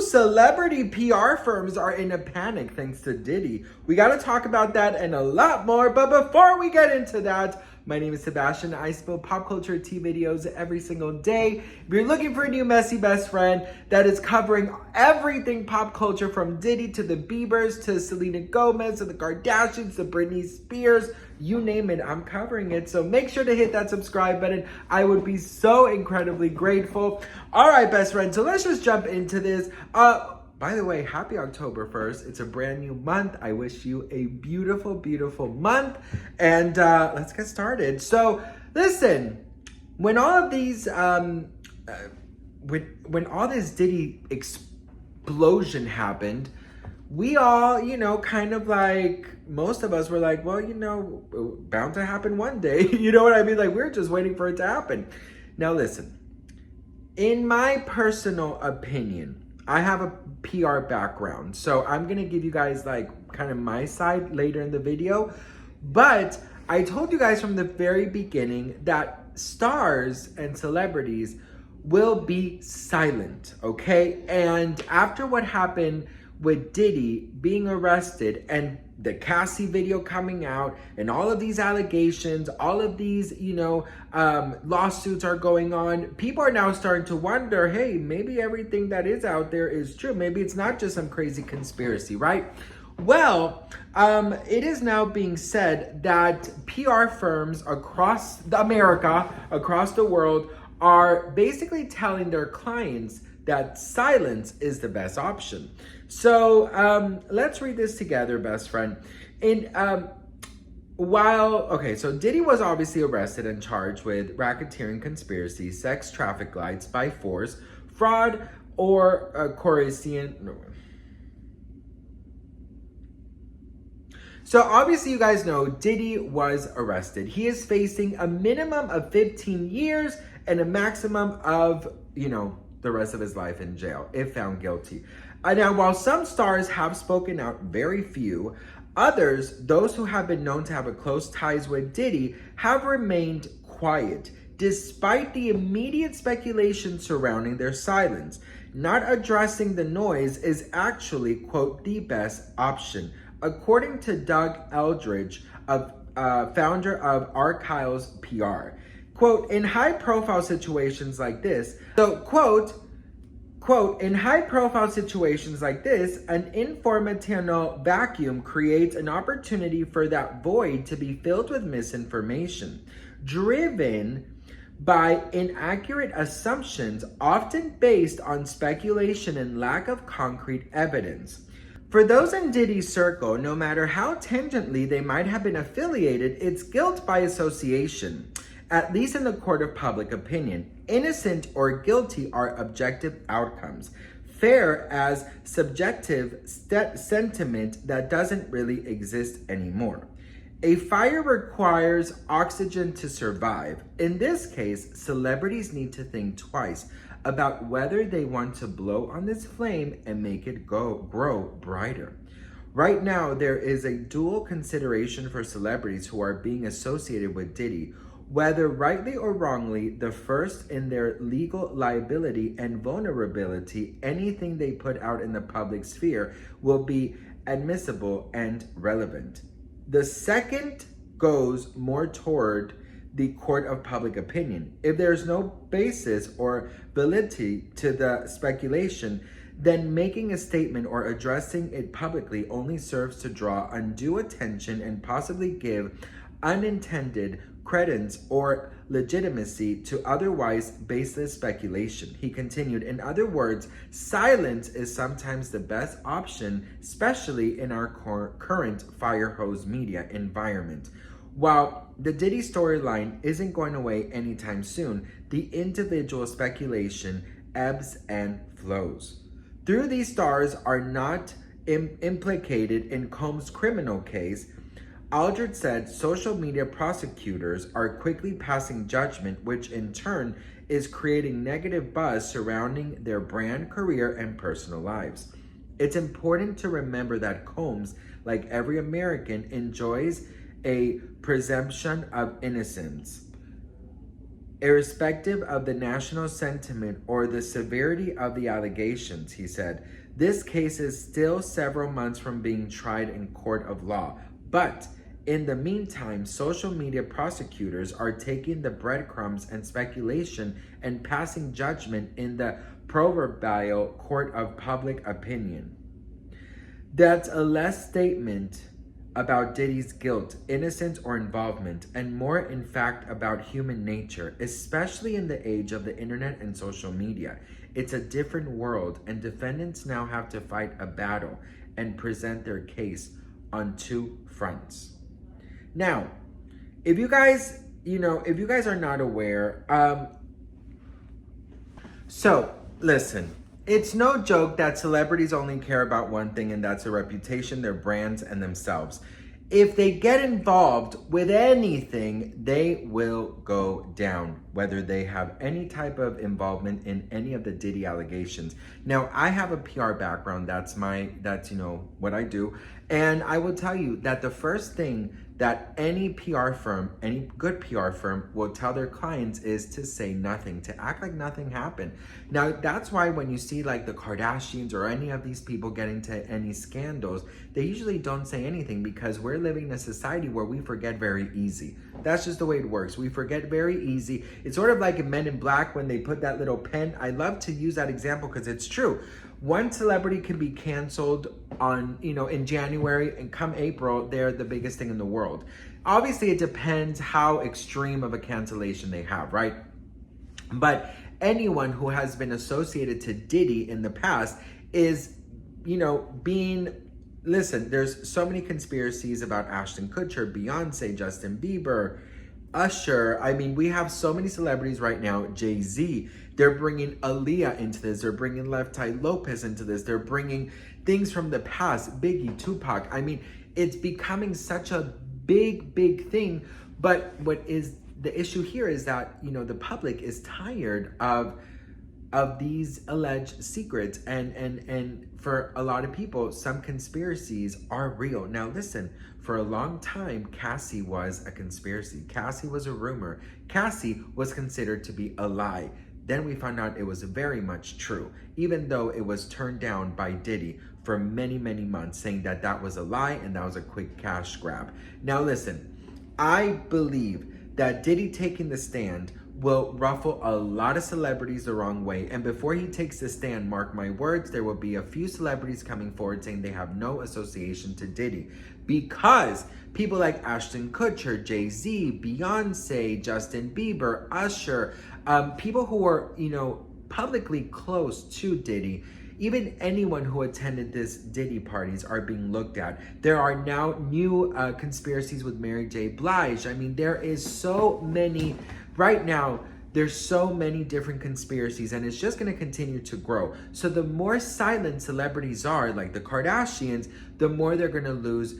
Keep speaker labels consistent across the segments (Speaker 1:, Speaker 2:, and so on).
Speaker 1: Celebrity PR firms are in a panic thanks to Diddy. We got to talk about that and a lot more. But before we get into that, my name is Sebastian. I spill pop culture tea videos every single day. If you're looking for a new messy best friend that is covering everything pop culture from Diddy to the Biebers to Selena Gomez to the Kardashians to Britney Spears, you name it, I'm covering it. So make sure to hit that subscribe button. I would be so incredibly grateful. All right, best friend. So let's just jump into this. By the way, happy October 1st. It's a brand new month. I wish you a beautiful, beautiful month. And let's get started. So listen, when all of these, when all this Diddy explosion happened, we all, kind of like, most of us were like, well, bound to happen one day. You know what I mean? Like, we're just waiting for it to happen. Now, listen, in my personal opinion, I have a PR background, so I'm going to give you guys like kind of my side later in the video. But I told you guys from the very beginning that stars and celebrities will be silent, okay? And after what happened with Diddy being arrested and the Cassie video coming out and all of these allegations, all of these, lawsuits are going on, people are now starting to wonder, hey, maybe everything that is out there is true. Maybe it's not just some crazy conspiracy, right? Well, it is now being said that PR firms across America, across the world, are basically telling their clients that silence is the best option. So let's read this together, best friend. So Diddy was obviously arrested and charged with racketeering, conspiracy, sex traffic lights by force, fraud, or coercion. No. So obviously you guys know Diddy was arrested. He is facing a minimum of 15 years and a maximum of, the rest of his life in jail if found guilty. Now, while some stars have spoken out, very few, others, those who have been known to have a close ties with Diddy, have remained quiet, despite the immediate speculation surrounding their silence. Not addressing the noise is actually, quote, the best option. According to Doug Eldridge, founder of Archiles PR. Quote, in high-profile situations like this, in high-profile situations like this, an informational vacuum creates an opportunity for that void to be filled with misinformation, driven by inaccurate assumptions, often based on speculation and lack of concrete evidence. For those in Diddy's circle, no matter how tangentially they might have been affiliated, it's guilt by association. At least in the court of public opinion, innocent or guilty are objective outcomes, fair as subjective sentiment that doesn't really exist anymore. A fire requires oxygen to survive. In this case, celebrities need to think twice about whether they want to blow on this flame and make it grow brighter. Right now, there is a dual consideration for celebrities who are being associated with Diddy. Whether rightly or wrongly, the first in their legal liability and vulnerability, anything they put out in the public sphere will be admissible and relevant. The second goes more toward the court of public opinion. If there's no basis or validity to the speculation, then making a statement or addressing it publicly only serves to draw undue attention and possibly give unintended credence or legitimacy to otherwise baseless speculation. He continued, in other words, silence is sometimes the best option, especially in our current fire hose media environment. While the Diddy storyline isn't going away anytime soon, the individual speculation ebbs and flows. Though these stars are not implicated in Combs' criminal case, Aldred said social media prosecutors are quickly passing judgment, which in turn is creating negative buzz surrounding their brand, career, and personal lives. It's important to remember that Combs, like every American, enjoys a presumption of innocence. Irrespective of the national sentiment or the severity of the allegations, he said, this case is still several months from being tried in court of law. But in the meantime, social media prosecutors are taking the breadcrumbs and speculation and passing judgment in the proverbial court of public opinion. That's a less statement about Diddy's guilt, innocence, or involvement, and more, in fact, about human nature, especially in the age of the internet and social media. It's a different world, and defendants now have to fight a battle and present their case on two fronts. Now, if you guys are not aware, so listen, it's no joke that celebrities only care about one thing, and that's their reputation, their brands, and themselves. If they get involved with anything, they will go down, whether they have any type of involvement in any of the Diddy allegations. Now, I have a PR background. That's what I do. And I will tell you that the first thing that any PR firm, any good PR firm will tell their clients is to say nothing, to act like nothing happened. Now, that's why when you see like the Kardashians or any of these people get into any scandals, they usually don't say anything because we're living in a society where we forget very easy. That's just the way it works. We forget very easy. It's sort of like in Men in Black when they put that little pen. I love to use that example because it's true. One celebrity can be canceled in January, and come April, they're the biggest thing in the world. Obviously, it depends how extreme of a cancellation they have, right? But anyone who has been associated to Diddy in the past is, listen, there's so many conspiracies about Ashton Kutcher, Beyonce, Justin Bieber, Usher. I mean, we have so many celebrities right now. Jay-Z, they're bringing Aaliyah into this. They're bringing Left Eye Lopez into this. They're bringing things from the past, Biggie, Tupac. I mean, it's becoming such a big thing. But what is the issue here is that, the public is tired of these alleged secrets. And for a lot of people, some conspiracies are real. Now, listen, for a long time, Cassie was a conspiracy. Cassie was a rumor. Cassie was considered to be a lie. Then we found out it was very much true, even though it was turned down by Diddy for many months, saying that that was a lie and that was a quick cash grab. Now listen, I believe that Diddy taking the stand will ruffle a lot of celebrities the wrong way. And before he takes the stand, mark my words, there will be a few celebrities coming forward saying they have no association to Diddy. Because people like Ashton Kutcher, Jay-Z, Beyonce, Justin Bieber, Usher, people who are, publicly close to Diddy, even anyone who attended this Diddy parties are being looked at. There are now new conspiracies with Mary J. Blige. I mean, there is so many, right now, there's so many different conspiracies, and it's just going to continue to grow. So the more silent celebrities are, like the Kardashians, the more they're going to lose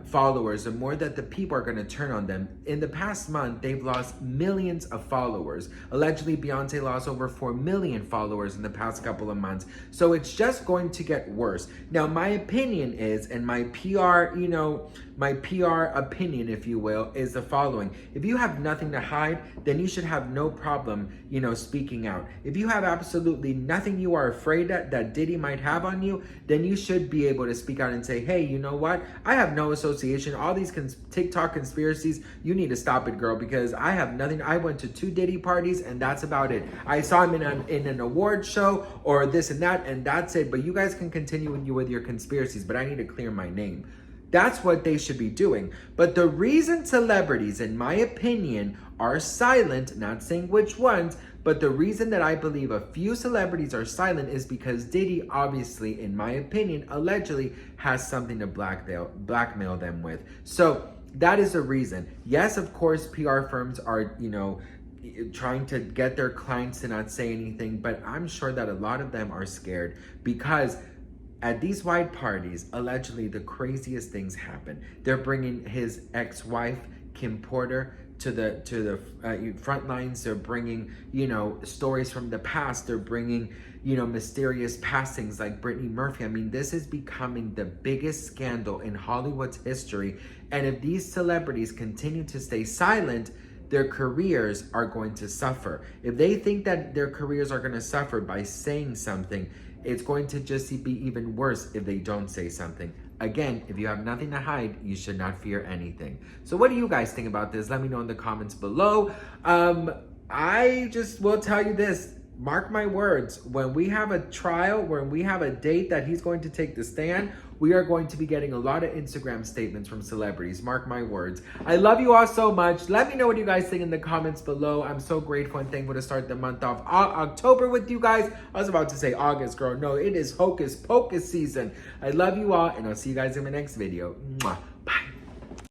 Speaker 1: followers, the more that the people are going to turn on them. In the past month, they've lost millions of followers. Allegedly, Beyonce lost over 4 million followers in the past couple of months. So it's just going to get worse. Now, my opinion is, and my PR, my PR opinion, if you will, is the following. If you have nothing to hide, then you should have no problem, speaking out. If you have absolutely nothing you are afraid that Diddy might have on you, then you should be able to speak out and say, hey, you know what? I have no association. All these TikTok conspiracies, you need to stop it, girl, because I have nothing. I went to 2 Diddy parties and that's about it. I saw him in an award show or this and that, and that's it. But you guys can continue with your conspiracies, but I need to clear my name. That's what they should be doing. But the reason celebrities, in my opinion, are silent, not saying which ones, but the reason that I believe a few celebrities are silent is because Diddy, obviously, in my opinion, allegedly has something to blackmail them with. So that is the reason. Yes, of course, PR firms are, trying to get their clients to not say anything, but I'm sure that a lot of them are scared because at these white parties, allegedly, the craziest things happen. They're bringing his ex-wife, Kim Porter, to the front lines. They're bringing, stories from the past. They're bringing, mysterious passings like Brittany Murphy. I mean, this is becoming the biggest scandal in Hollywood's history. And if these celebrities continue to stay silent, their careers are going to suffer. If they think that their careers are going to suffer by saying something, it's going to just be even worse if they don't say something. Again, if you have nothing to hide, you should not fear anything. So what do you guys think about this? Let me know in the comments below. I just will tell you this. Mark my words, when we have a trial, when we have a date that he's going to take the stand, we are going to be getting a lot of Instagram statements from celebrities. Mark my words. I love you all so much. Let me know what you guys think in the comments below. I'm so grateful and thankful to start the month off October with you guys. I was about to say August, girl. No, it is Hocus Pocus season. I love you all, and I'll see you guys in my next video. Mwah.